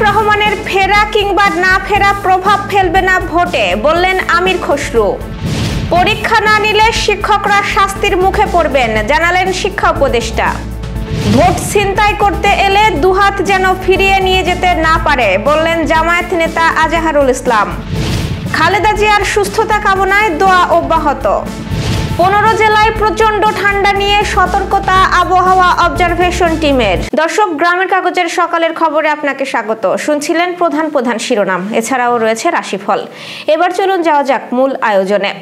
রহমানের ফেরা কিংবা না ফেরা প্রভাব ফেলবে না ভোটে, বললেন আমির খসরু। পরীক্ষা না নিলে শিক্ষকরা শাস্তির মুখে পড়বেন, জানালেন শিক্ষা উপদেষ্টা। ভোট ছিনতাই করতে এলে দুহাত যেন ফিরিয়ে নিয়ে যেতে না পারে, বললেন জামায়াত নেতা আজাহারুল ইসলাম। খালেদা জিয়ার সুস্থতা কামনায় দোয়া অব্যাহত। 15 জেলায় প্রচন্ড ঠান্ডা নিয়ে সতর্কতা আবহাওয়া অবজারভেশন টিমের। দর্শক, গ্রামের কাগজের সকালের খবরে আপনাকে স্বাগত। শুনছিলেন প্রধান শিরোনাম, এছাড়াও রয়েছে রাশিফল। এবার চলুন যাওয়া যাক মূল আয়োজনে।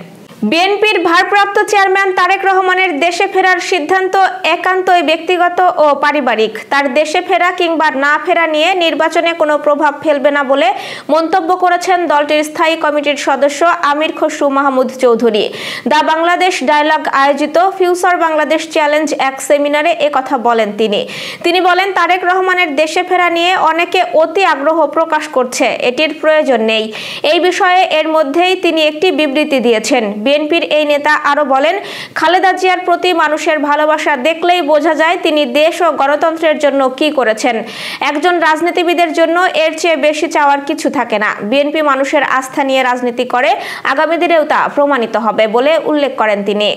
বিএনপির ভারপ্রাপ্ত চেয়ারম্যান তারেক রহমানের দেশে ফেরার সিদ্ধান্ত একান্তই ব্যক্তিগত ও পারিবারিক। তার দেশে ফেরা কিংবা না ফেরা নিয়ে নির্বাচনে কোনো প্রভাব ফেলবে না বলে মন্তব্য করেছেন দলটির স্থায়ী কমিটির সদস্য আমির খসরু মাহমুদ চৌধুরী। দ্য বাংলাদেশ ডায়ালগ আয়োজিত ফিউচার বাংলাদেশ চ্যালেঞ্জ এক সেমিনারে একথা বলেন তিনি বলেন, তারেক রহমানের দেশে ফেরা নিয়ে অনেকে অতি আগ্রহ প্রকাশ করছে, এটির প্রয়োজন নেই। এই বিষয়ে এর মধ্যেই তিনি একটি বিবৃতি দিয়েছেন। বিএনপির এই নেতা আরো বলেন, খালেদা জিয়ার প্রতি মানুষের ভালোবাসা দেখলেই বোঝা যায় তিনি দেশ ও গণতন্ত্রের জন্য কি করেছেন। একজন রাজনীতিবিদের জন্য এর চেয়ে বেশি চাওয়ার কিছু থাকে না। বিএনপি মানুষের আস্থা নিয়ে রাজনীতি করে, আগামী দিনেও তা প্রমাণিত হবে বলে উল্লেখ করেন তিনি।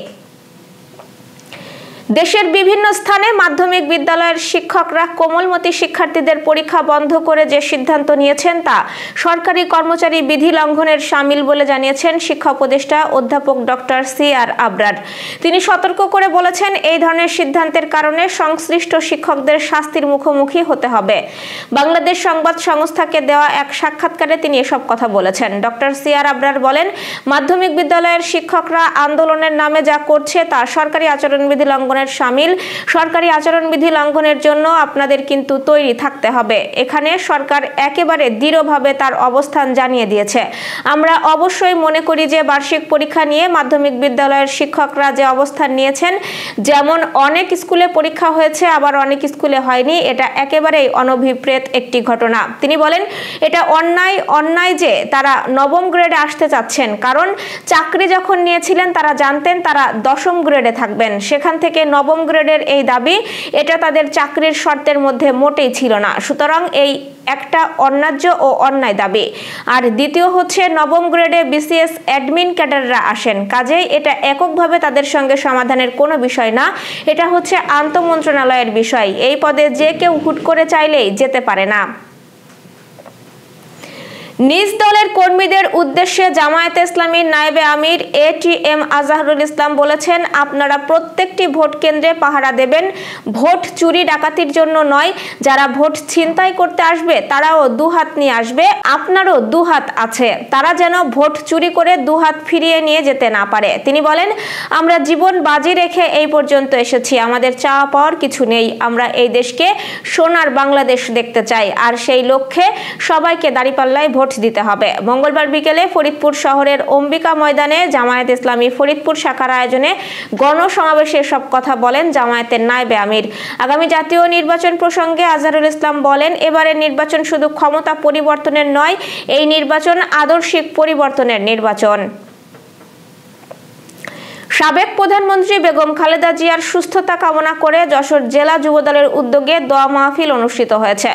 দেশের বিভিন্ন স্থানে মাধ্যমিক বিদ্যালয়ের শিক্ষকরা কোমলমতি শিক্ষার্থীদের পরীক্ষা বন্ধ করে যে সিদ্ধান্ত নিয়েছেন তা সরকারি কর্মচারী বিধি লঙ্ঘনের শামিল বলে জানিয়েছেন শিক্ষা উপদেষ্টা অধ্যাপক ডক্টর সি.আর. আবরার। তিনি সতর্ক করে বলেছেন, এই ধরনের সিদ্ধান্তের কারণে সংশ্লিষ্ট শিক্ষকদের শাস্তির মুখোমুখি হতে হবে। বাংলাদেশ সংবাদ সংস্থাকে দেওয়া এক সাক্ষাৎকারে তিনি এসব কথা বলেছেন। ডক্টর সি.আর. আবরার বলেন, মাধ্যমিক বিদ্যালয়ের শিক্ষকরা আন্দোলনের নামে যা করছে তা সরকারি আচরণবিধি লঙ্ঘনের শামিল। সরকারি আচরণবিধি লঙ্ঘনের জন্য আপনাদের কিন্তু তৈরি থাকতে হবে। এখানে সরকার একেবারে দৃঢ়ভাবে তার অবস্থান জানিয়ে দিয়েছে। আমরা অবশ্যই মনে করি যে বার্ষিক পরীক্ষা নিয়ে মাধ্যমিক বিদ্যালয়ের শিক্ষকরা যে অবস্থান নিয়েছেন, যেমন অনেক স্কুলে পরীক্ষা হয়েছে আবার অনেক স্কুলে হয়নি, এটা একেবারেই অনভিপ্রেত একটি ঘটনা। তিনি বলেন, এটা অন্যায় যে তারা নবম গ্রেডে আসতে চাচ্ছেন, কারণ চাকরি যখন নিয়েছিলেন তারা জানতেন তারা দশম গ্রেডে থাকবেন। সেখান থেকে নবম গ্রেডের এই দাবি, এটা তাদের চাকরির শর্তের মধ্যে মোটেই ছিল না। সুতরাং এই একটা অন্যায্য ও অন্যায় দাবি। আর দ্বিতীয় হচ্ছে, নবম গ্রেডে বিসিএস অ্যাডমিন ক্যাডাররা আসেন, কাজেই এটা এককভাবে তাদের সঙ্গে সমাধানের কোনো বিষয় না। এটা হচ্ছে আন্তঃমন্ত্রণালয়ের বিষয়। এই পদে যে কেউ হুট করে চাইলেই যেতে পারে না। নিজ দলের কর্মীদের উদ্দেশ্যে জামায়াতে ইসলামীর নায়েবে আমির এটিএম আজাহারুল ইসলাম বলেছেন, আপনারা প্রত্যেকটি ভোট কেন্দ্রে পাহারা দেবেন, ভোট চুরি ডাকাতির জন্য নয়। যারা ভোট ছিনতাই করতে আসবে তারাও দুহাত নিয়ে আসবে, আপনারও দুহাত আছে। তারা যেন ভোট চুরি করে দুহাত ফিরিয়ে নিয়ে যেতে না পারে। তিনি বলেন, আমরা জীবন বাজি রেখে এই পর্যন্ত এসেছি, আমাদের চাওয়া পাওয়ার কিছু নেই। আমরা এই দেশকে সোনার বাংলাদেশ দেখতে চাই, আর সেই লক্ষ্যে সবাইকে দাঁড়িপাল্লায় ভোট দিতে হবে। মঙ্গলবার বিকেলে ফরিদপুর শহরের অম্বিকা ময়দানে জামায়াত ইসলামী ফরিদপুর শাখার আয়োজনে গণসমাবেশে সব কথা বলেন জামায়াতের নায়েবে আমির। আগামী জাতীয় নির্বাচন প্রসঙ্গে আজহারুল ইসলাম বলেন, এবারের নির্বাচন শুধু ক্ষমতা পরিবর্তনের নয়, এই নির্বাচন আদর্শিক পরিবর্তনের নির্বাচন। সাবেক প্রধানমন্ত্রী বেগম খালেদা জিয়ার সুস্থতা কামনা করে যশোর জেলা যুবদলের উদ্যোগে দোয়া মাহফিল অনুষ্ঠিত হয়েছে।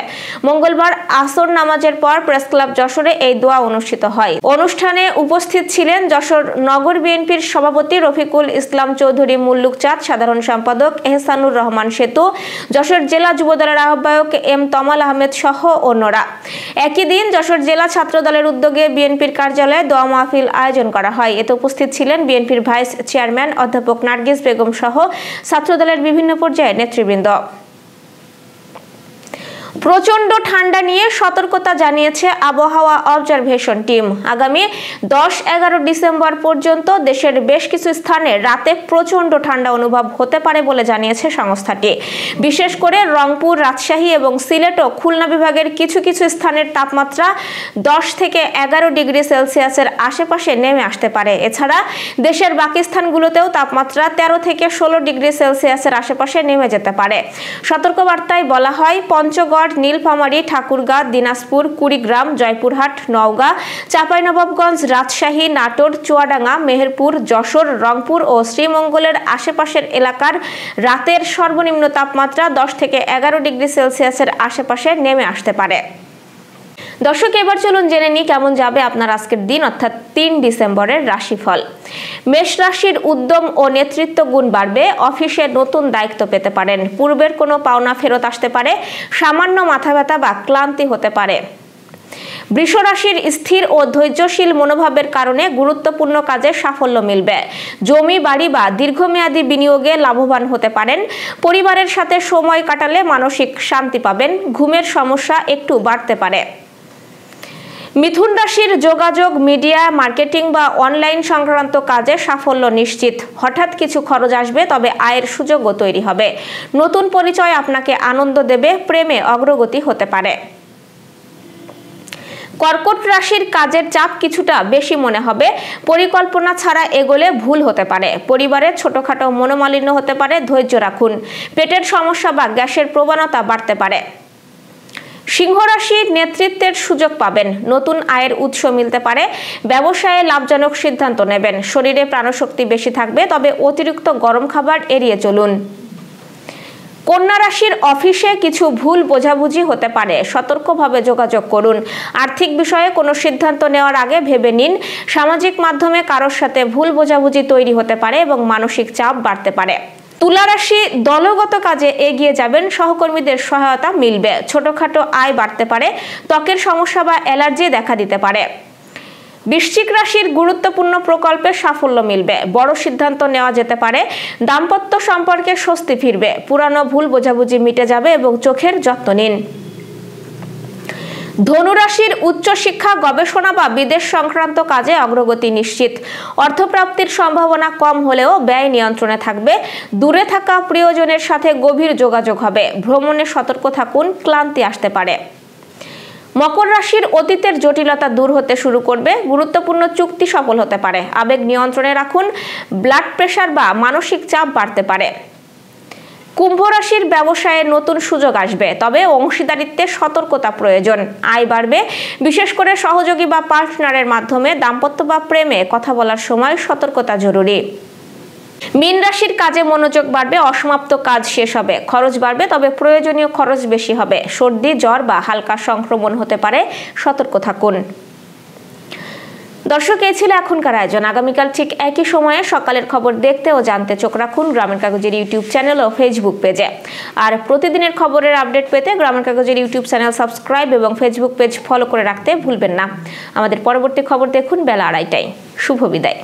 মঙ্গলবার আসর নামাজের পর প্রেসক্লাব যশোরে এই দোয়া অনুষ্ঠিত হয়। অনুষ্ঠানে উপস্থিত ছিলেন যশোর নগর বিএনপির সভাপতি রফিকুল ইসলাম চৌধুরী মুল্লুক চাঁদ, সাধারণ সম্পাদক এহসানুর রহমান সেতু, যশোর জেলা যুবদলের আহ্বায়ক এম তমাল আহমেদ সহ অন্যরা। একই দিন যশোর জেলা ছাত্র দলের উদ্যোগে বিএনপির কার্যালয়ে দোয়া মাহফিল আয়োজন করা হয়। এতে উপস্থিত ছিলেন বিএনপির ভাইস চেয়ারম্যান অধ্যাপক নার্গিস বেগম সহ ছাত্রদলের বিভিন্ন পর্যায়ের নেতৃবৃন্দ। প্রচন্ড ঠান্ডা নিয়ে সতর্কতা জানিয়েছে আবহাওয়া অবজারভেশন টিম। আগামী 10-11 ডিসেম্বর পর্যন্ত দেশের বেশ কিছু স্থানে রাতে প্রচন্ড ঠান্ডা অনুভব হতে পারে বলে জানিয়েছে সংস্থাটি। বিশেষ করে রংপুর, রাজশাহী এবং সিলেট ও খুলনা বিভাগের কিছু কিছু স্থানের তাপমাত্রা 10 থেকে 11 ডিগ্রি সেলসিয়াসের আশেপাশে নেমে আসতে পারে। এছাড়া দেশের বাকি স্থানগুলোতেও তাপমাত্রা 13 থেকে 16 ডিগ্রি সেলসিয়াসের আশেপাশে নেমে যেতে পারে। সতর্কবার্তায় বলা হয়, পঞ্চগড়, নীলফামারী, ঠাকুরগাঁ, দিনাজপুর, কুড়িগ্রাম, জয়পুরহাট, নওগাঁ, চাঁপাইনবাবগঞ্জ, রাজশাহী, নাটোর, চুয়াডাঙ্গা, মেহেরপুর, যশোর, রংপুর ও শ্রীমঙ্গলের আশেপাশের এলাকার রাতের সর্বনিম্ন তাপমাত্রা 10 থেকে 11 ডিগ্রি সেলসিয়াসের আশেপাশে নেমে আসতে পারে। দর্শক, এবার চলুন জেনে নিই কেমন যাবে আপনার আজকের দিন অর্থাৎ ৩ ডিসেম্বরের রাশিফল। মেষ রাশির উদ্যম ও নেতৃত্ব গুণ বাড়বে, অফিসে নতুন দায়িত্ব পেতে পারেন, পূর্বের কোনো পাওনা ফেরত আসতে পারে, সামান্য মাথা ব্যথা বা ক্লান্তি হতে পারে। বৃষ রাশির স্থির ও ধৈর্যশীল মনোভাবের কারণে গুরুত্বপূর্ণ কাজে সাফল্য মিলবে, জমি বাড়ি বা দীর্ঘমেয়াদী বিনিয়োগে লাভবান হতে পারেন। পরিবারের সাথে সময় কাটালে মানসিক শান্তি পাবেন, ঘুমের সমস্যা একটু বাড়তে পারে। মিথুন রাশির যোগাযোগ, মিডিয়া, মার্কেটিং বা অনলাইন সংক্রান্ত কাজে সাফল্য নিশ্চিত। হঠাৎ কিছু খরচ আসবে, তবে আয়ের সুযোগও তৈরি হবে। নতুন পরিচয় আপনাকে আনন্দ দেবে, প্রেমে অগ্রগতি হতে পারে। কর্কট রাশির কাজের চাপ কিছুটা বেশি মনে হবে, পরিকল্পনা ছাড়া এগোলে ভুল হতে পারে। পরিবারের ছোটখাটো মনোমালিন্য হতে পারে, ধৈর্য রাখুন। পেটের সমস্যা বা গ্যাসের প্রবণতা বাড়তে পারে। সিংহ রাশির নেতৃত্বের সুযোগ পাবেন, নতুন আয়ের উৎস মিলতে পারে। ব্যবসায়ে লাভজনক সিদ্ধান্ত নেবেন। শরীরে প্রাণশক্তি বেশি থাকবে, তবে অতিরিক্ত গরম খাবার এড়িয়ে চলুন। কন্যা রাশির অফিসে কিছু ভুল বোঝাবুঝি হতে পারে, সতর্কভাবে যোগাযোগ করুন। আর্থিক বিষয়ে কোনো সিদ্ধান্ত নেওয়ার আগে ভেবে নিন। সামাজিক মাধ্যমে কারোর সাথে ভুল বোঝাবুঝি তৈরি হতে পারে এবং মানসিক চাপ বাড়তে পারে। তুলা রাশি দলগত কাজে এগিয়ে যাবেন, সহকর্মীদের সহায়তা মিলবে। ছোটখাটো আয় বাড়তে পারে, ত্বকের সমস্যা বা অ্যালার্জি দেখা দিতে পারে। বৃশ্চিক রাশির গুরুত্বপূর্ণ প্রকল্পে সাফল্য মিলবে, বড় সিদ্ধান্ত নেওয়া যেতে পারে। দাম্পত্য সম্পর্কে স্বস্তি ফিরবে, পুরানো ভুল বোঝাবুঝি মিটে যাবে এবং চোখের যত্ন নিন। ধনুরাশির উচ্চশিক্ষা, গবেষণা বা বিদেশ সংক্রান্ত কাজে অগ্রগতি নিশ্চিত। অর্থপ্রাপ্তির সম্ভাবনা কম হলেও ব্যয় নিয়ন্ত্রণে থাকবে। দূরে থাকা প্রিয়জনের সাথে গভীর যোগাযোগ হবে। ভ্রমণে সতর্ক থাকুন, ক্লান্তি আসতে পারে। মকর রাশির অতীতের জটিলতা দূর হতে শুরু করবে, গুরুত্বপূর্ণ চুক্তি সফল হতে পারে। আবেগ নিয়ন্ত্রণে রাখুন, ব্লাড প্রেশার বা মানসিক চাপ বাড়তে পারে। কুম্ভ রাশির ব্যবসায়ে নতুন সুযোগ আসবে, তবে অংশীদারিত্বে সতর্কতা প্রয়োজন। আয় বাড়বে, বিশেষ করে সহযোগী বা পার্টনারের মাধ্যমে। দাম্পত্য বা প্রেমে কথা বলার সময় সতর্কতা জরুরি। মীন রাশির কাজে মনোযোগ বাড়বে, অসমাপ্ত কাজ শেষ হবে। খরচ বাড়বে, তবে প্রয়োজনীয় খরচ বেশি হবে। সর্দি, জ্বর বা হালকা সংক্রমণ হতে পারে, সতর্ক থাকুন। দর্শক, এই ছিল এখনকার আয়োজন। আগামীকাল ঠিক একই সময়ে সকালের খবর দেখতে ও জানতে চোখ রাখুন গ্রামের কাগজের ইউটিউব চ্যানেল ও ফেসবুক পেজে। আর প্রতিদিনের খবরের আপডেট পেতে গ্রামের কাগজের ইউটিউব চ্যানেল সাবস্ক্রাইব এবং ফেসবুক পেজ ফলো করে রাখতে ভুলবেন না। আমাদের পরবর্তী খবর দেখুন বেলা 2:30টায়। শুভ বিদায়।